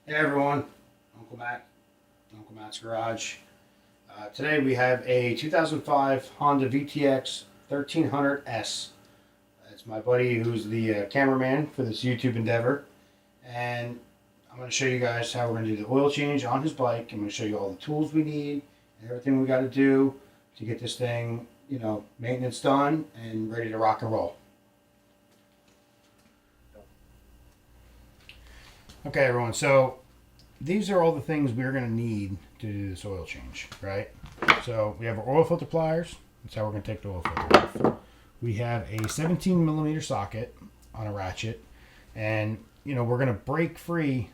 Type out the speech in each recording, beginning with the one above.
Hey everyone, Uncle Matt's Garage. Today we have a 2005 Honda VTX 1300s. It's my buddy who's the cameraman for this YouTube endeavor, and I'm going to show you guys how we're going to do the oil change on his bike. I'm going to show you all the tools we need and everything we got to do to get this thing, maintenance done and ready to rock and roll. Okay, everyone, so these are all the things we're going to need to do this oil change, right? So we have our oil filter pliers. That's how we're going to take the oil filter off. We have a 17 millimeter socket on a ratchet, and we're going to break free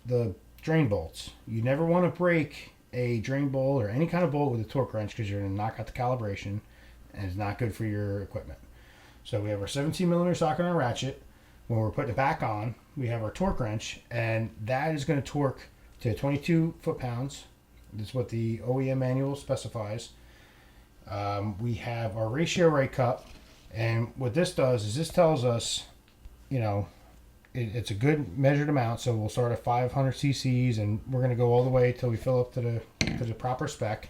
the drain bolts. You never want to break a drain bolt or any kind of bolt with a torque wrench because you're going to knock out the calibration, and it's not good for your equipment. So we have our 17 millimeter socket on a ratchet. When we're putting it back on, we have our torque wrench, and that is going to torque to 22 foot-pounds. That's what the OEM manual specifies. We have our ratio rate cup, and what this does is this tells us, it's a good measured amount. So we'll start at 500 cc's, and we're going to go all the way till we fill up to the proper spec.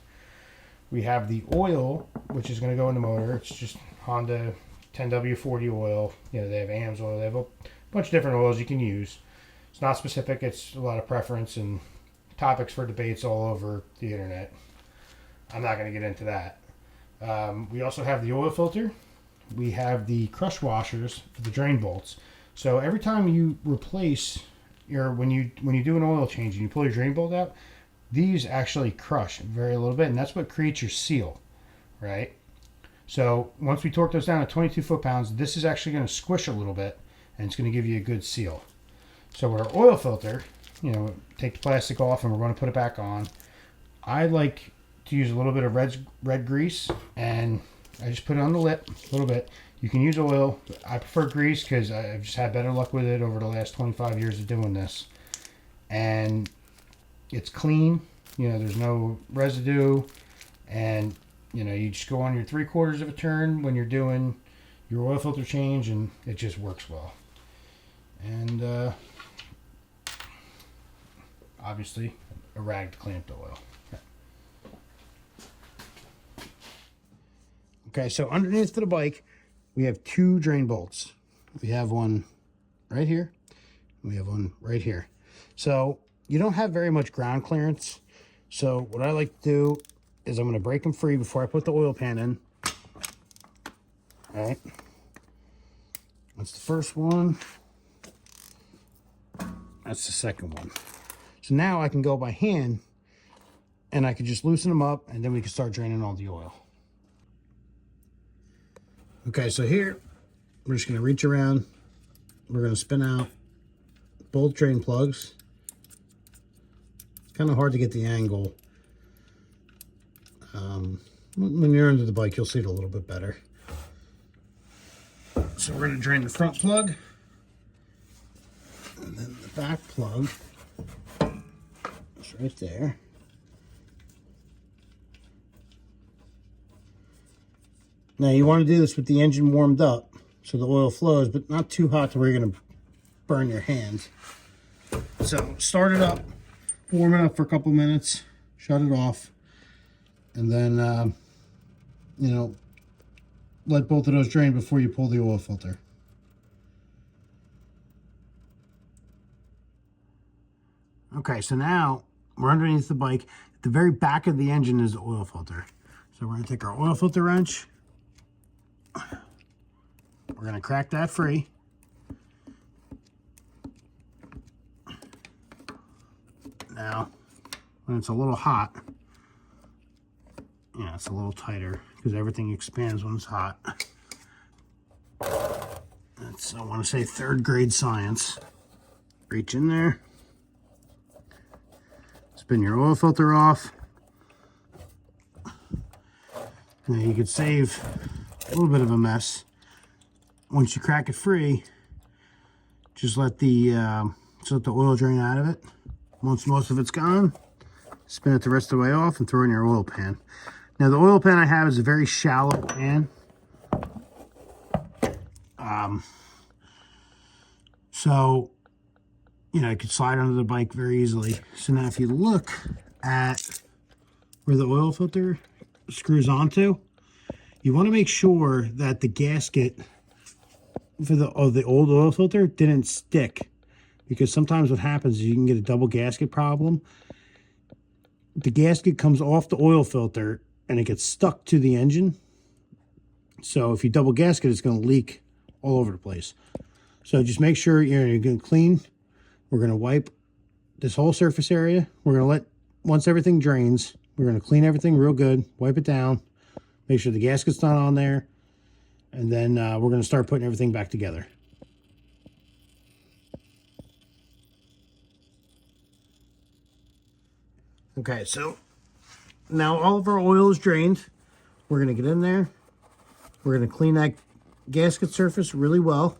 We have the oil, which is going to go in the motor. It's just Honda 10W40 oil. They have AMS oil. They have a bunch of different oils you can use. It's not specific. It's a lot of preference and topics for debates all over the internet. I'm not going to get into that. We also have the oil filter. We have the crush washers for the drain bolts. So every time you replace when you do an oil change and you pull your drain bolt out, these actually crush very little bit, and that's what creates your seal, right? So once we torque those down to 22 foot-pounds, this is actually going to squish a little bit, and it's going to give you a good seal. So with our oil filter, take the plastic off and we're going to put it back on. I like to use a little bit of red grease, and I just put it on the lip a little bit. You can use oil. I prefer grease because I've just had better luck with it over the last 25 years of doing this. And it's clean. There's no residue, and you just go on your 3/4 of a turn when you're doing your oil filter change, and it just works well. And obviously a rag to clean up the oil. Okay, so underneath the bike we have two drain bolts. We have one right here, and we have one right here. So you don't have very much ground clearance. So what I like to do is I'm going to break them free before I put the oil pan in. All right, that's the first one. That's the second one. So now I can go by hand, and I can just loosen them up, and then we can start draining all the oil. Okay, so here we're just going to reach around. We're going to spin out both drain plugs. It's kind of hard to get the angle. When you're under the bike, you'll see it a little bit better. So we're going to drain the front plug, and then the back plug is right there. Now you want to do this with the engine warmed up so the oil flows, but not too hot to where you're going to burn your hands. So start it up, warm it up for a couple minutes, shut it off, and then let both of those drain before you pull the oil filter. Okay, so now we're underneath the bike. At the very back of the engine is the oil filter. So we're going to take our oil filter wrench. We're going to crack that free. Now, when it's a little hot, it's a little tighter because everything expands when it's hot. That's, I want to say, third grade science. Reach in there. Spin your oil filter off. Now you could save a little bit of a mess. Once you crack it free, just let the oil drain out of it. Once most of it's gone, spin it the rest of the way off and throw it in your oil pan. Now the oil pan I have is a very shallow pan. So you know, it could slide under the bike very easily. So now if you look at where the oil filter screws onto, you want to make sure that the gasket for the old oil filter didn't stick, because sometimes what happens is you can get a double gasket problem. The gasket comes off the oil filter and it gets stuck to the engine. So if you double gasket, it's going to leak all over the place. So just make sure you're going to clean. We're going to wipe this whole surface area. We're going to let, once everything drains, we're going to clean everything real good, wipe it down, make sure the gasket's not on there, and then we're going to start putting everything back together. Okay, so now all of our oil is drained. We're going to get in there. We're going to clean that gasket surface really well.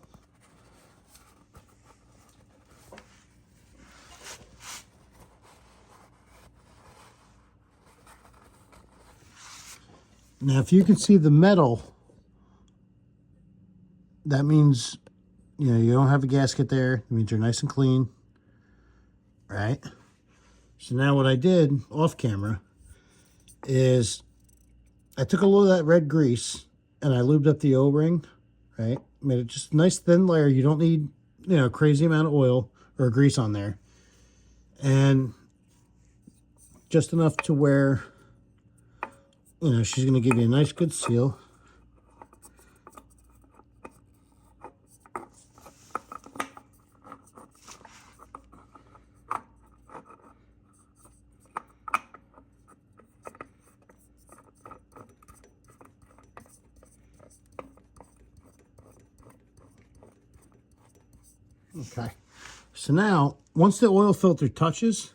Now, if you can see the metal, that means, you know, you don't have a gasket there. It means you're nice and clean, right? So now what I did off camera is I took a little of that red grease and I lubed up the O-ring, right? Made it just a nice thin layer. You don't need, you know, a crazy amount of oil or grease on there. And just enough to where, you know, she's going to give you a nice good seal. Okay, so now once the oil filter touches,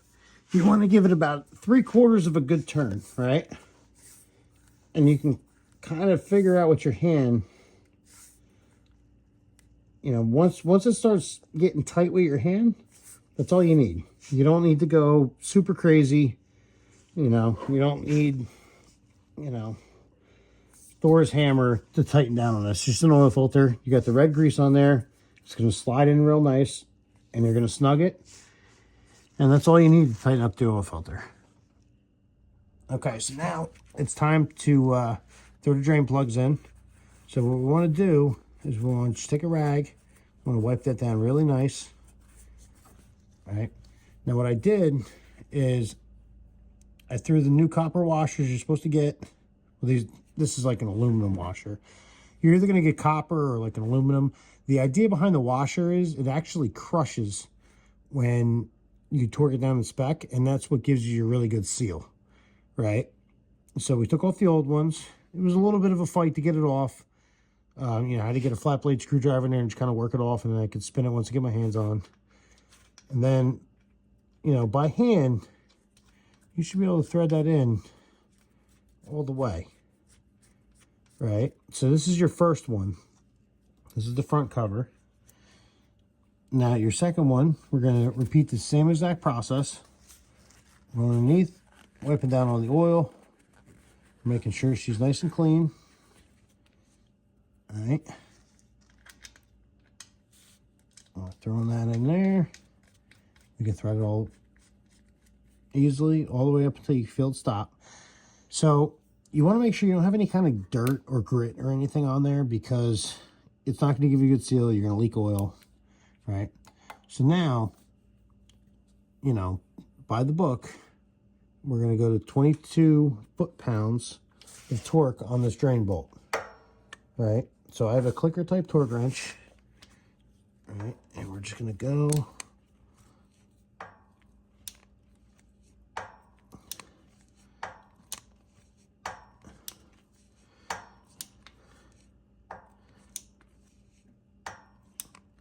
you want to give it about 3/4 of a good turn, right? And you can kind of figure out with your hand, you know, once it starts getting tight with your hand, that's all you need. You don't need to go super crazy. You know, you don't need, you know, Thor's hammer to tighten down on this. It's just an oil filter. You got the red grease on there. It's going to slide in real nice, and you're going to snug it. And that's all you need to tighten up the oil filter. Okay, so now it's time to throw the drain plugs in. So what we want to do is we want to just take a rag. We want to wipe that down really nice. All right. Now what I did is I threw the new copper washers you're supposed to get. Well, this is like an aluminum washer. You're either going to get copper or like an aluminum. The idea behind the washer is it actually crushes when you torque it down the spec, and that's what gives you your really good seal, right? So we took off the old ones. It was a little bit of a fight to get it off. You know, I had to get a flat blade screwdriver in there and just kind of work it off, and then I could spin it once I get my hands on. And then, you know, by hand, you should be able to thread that in all the way, right? So this is your first one. This is the front cover. Now your second one, we're going to repeat the same exact process. Going underneath, wiping down all the oil, making sure she's nice and clean. All right. Throwing that in there. You can thread it all easily all the way up until you feel it stop. So you want to make sure you don't have any kind of dirt or grit or anything on there, because it's not going to give you a good seal. You're going to leak oil, right? So now, you know, by the book, we're going to go to 22 foot-pounds of torque on this drain bolt, right? So I have a clicker type torque wrench, all right? And we're just going to go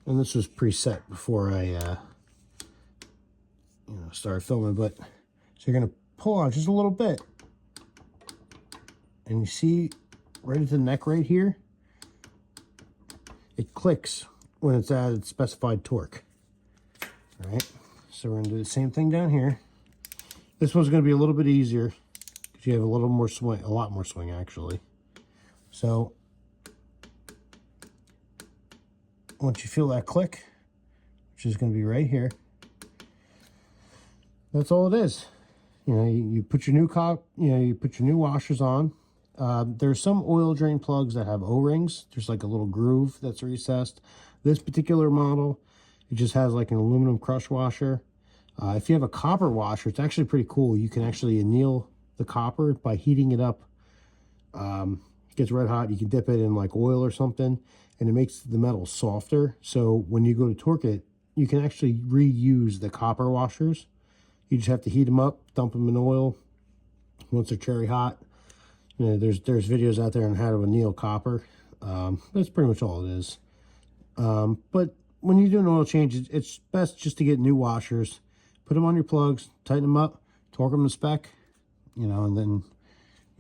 and this was preset before I, you know, started filming. But so you're gonna pull on just a little bit, and you see right at the neck right here, it clicks when it's at its specified torque. All right, so we're gonna do the same thing down here. This one's gonna be a little bit easier because you have a little more swing, a lot more swing actually. So once you feel that click, which is going to be right here, That's all it is. You know, you put your new you put your new washers on. There's some oil drain plugs that have O-rings. There's like a little groove that's recessed. This particular model, it just has like an aluminum crush washer. If you have a copper washer, it's actually pretty cool. You can actually anneal the copper by heating it up. It gets red hot. You can dip it in like oil or something, and it makes the metal softer. So when you go to torque it, you can actually reuse the copper washers. You just have to heat them up, dump them in oil. Once they're cherry hot, you know, there's videos out there on how to anneal copper. That's pretty much all it is. But when you do an oil change, it's best just to get new washers, put them on your plugs, tighten them up, torque them to spec, you know, and then,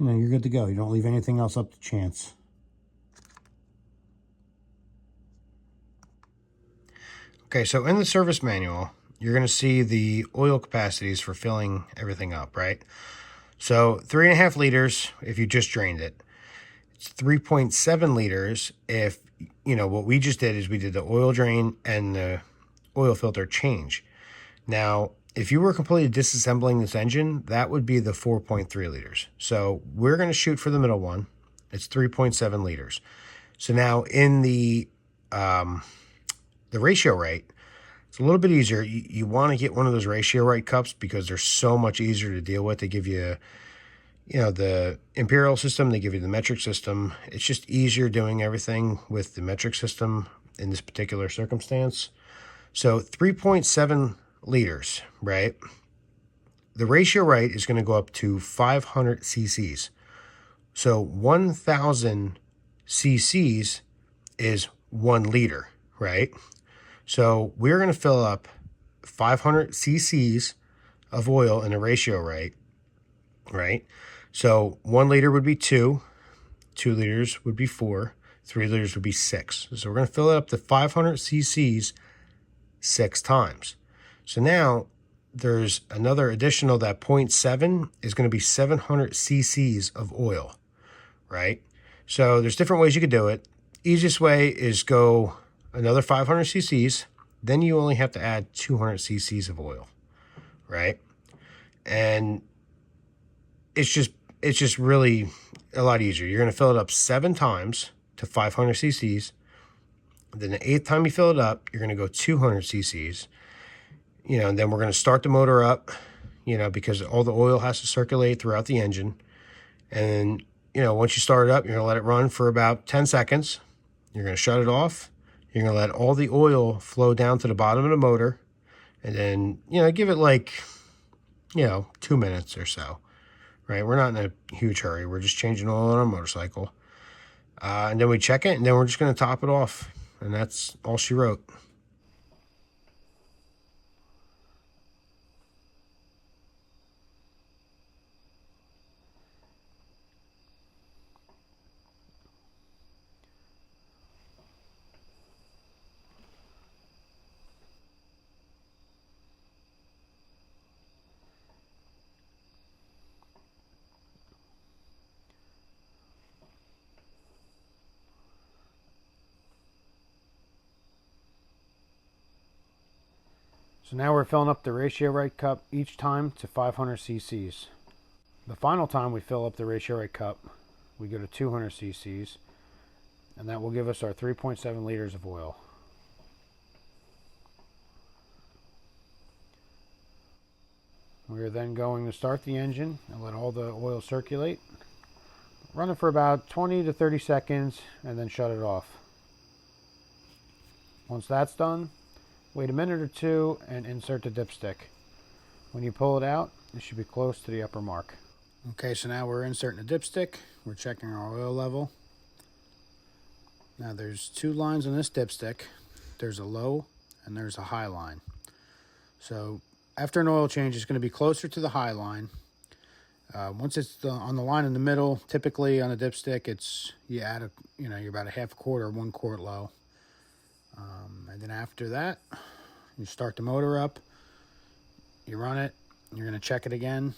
you know, you're good to go. You don't leave anything else up to chance. Okay, so in the service manual, you're going to see the oil capacities for filling everything up, right? So 3.5 liters if you just drained it. It's 3.7 liters if, you know, what we just did is we did the oil drain and the oil filter change. Now, if you were completely disassembling this engine, that would be the 4.3 liters. So we're going to shoot for the middle one. It's 3.7 liters. So now in the ratio rate, it's a little bit easier. You want to get one of those ratio rate cups because they're so much easier to deal with. They give you, you know, the imperial system, they give you the metric system. It's just easier doing everything with the metric system in this particular circumstance. So 3.7 liters, right? The ratio rate is going to go up to 500 cc's. So 1,000 cc's is 1 liter, right? So we're going to fill up 500 cc's of oil in a ratio rate, right? So 1 liter would be 2, 2 liters would be 4, 3 liters would be 6. So we're going to fill it up to 500 cc's 6 times. So now there's another additional, that 0.7 is going to be 700 cc's of oil, right? So there's different ways you could do it. Easiest way is go another 500 cc's, then you only have to add 200 cc's of oil, right? And it's just really a lot easier. You're going to fill it up 7 times to 500 cc's. Then the 8th time you fill it up, you're going to go 200 cc's. You know, and then we're going to start the motor up, you know, because all the oil has to circulate throughout the engine. And, you know, once you start it up, you're going to let it run for about 10 seconds. You're going to shut it off. You're going to let all the oil flow down to the bottom of the motor. And then, you know, give it like, you know, 2 minutes or so, right? We're not in a huge hurry. We're just changing oil on our motorcycle. And then we check it, and then we're just going to top it off. And that's all she wrote. So now we're filling up the ratio rate cup each time to 500 cc's. The final time we fill up the ratio rate cup, we go to 200 cc's, and that will give us our 3.7 liters of oil. We are then going to start the engine and let all the oil circulate. Run it for about 20 to 30 seconds and then shut it off. Once that's done, wait a minute or two and insert the dipstick. When you pull it out, it should be close to the upper mark. Okay, so now we're inserting the dipstick. We're checking our oil level. Now there's 2 lines on this dipstick. There's a low and there's a high line. So after an oil change, it's going to be closer to the high line. Once it's on the line in the middle, typically on a dipstick, it's you're about a half quart or 1 quart low. And then after that, you start the motor up, you run it, you're going to check it again,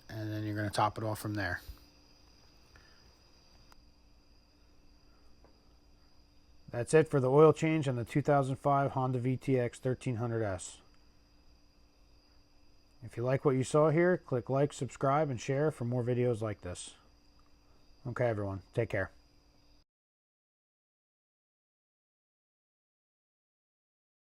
and then you're going to top it off from there. That's it for the oil change on the 2005 Honda VTX1300s. If you like what you saw here, click like, subscribe, and share for more videos like this. Okay, everyone. Take care.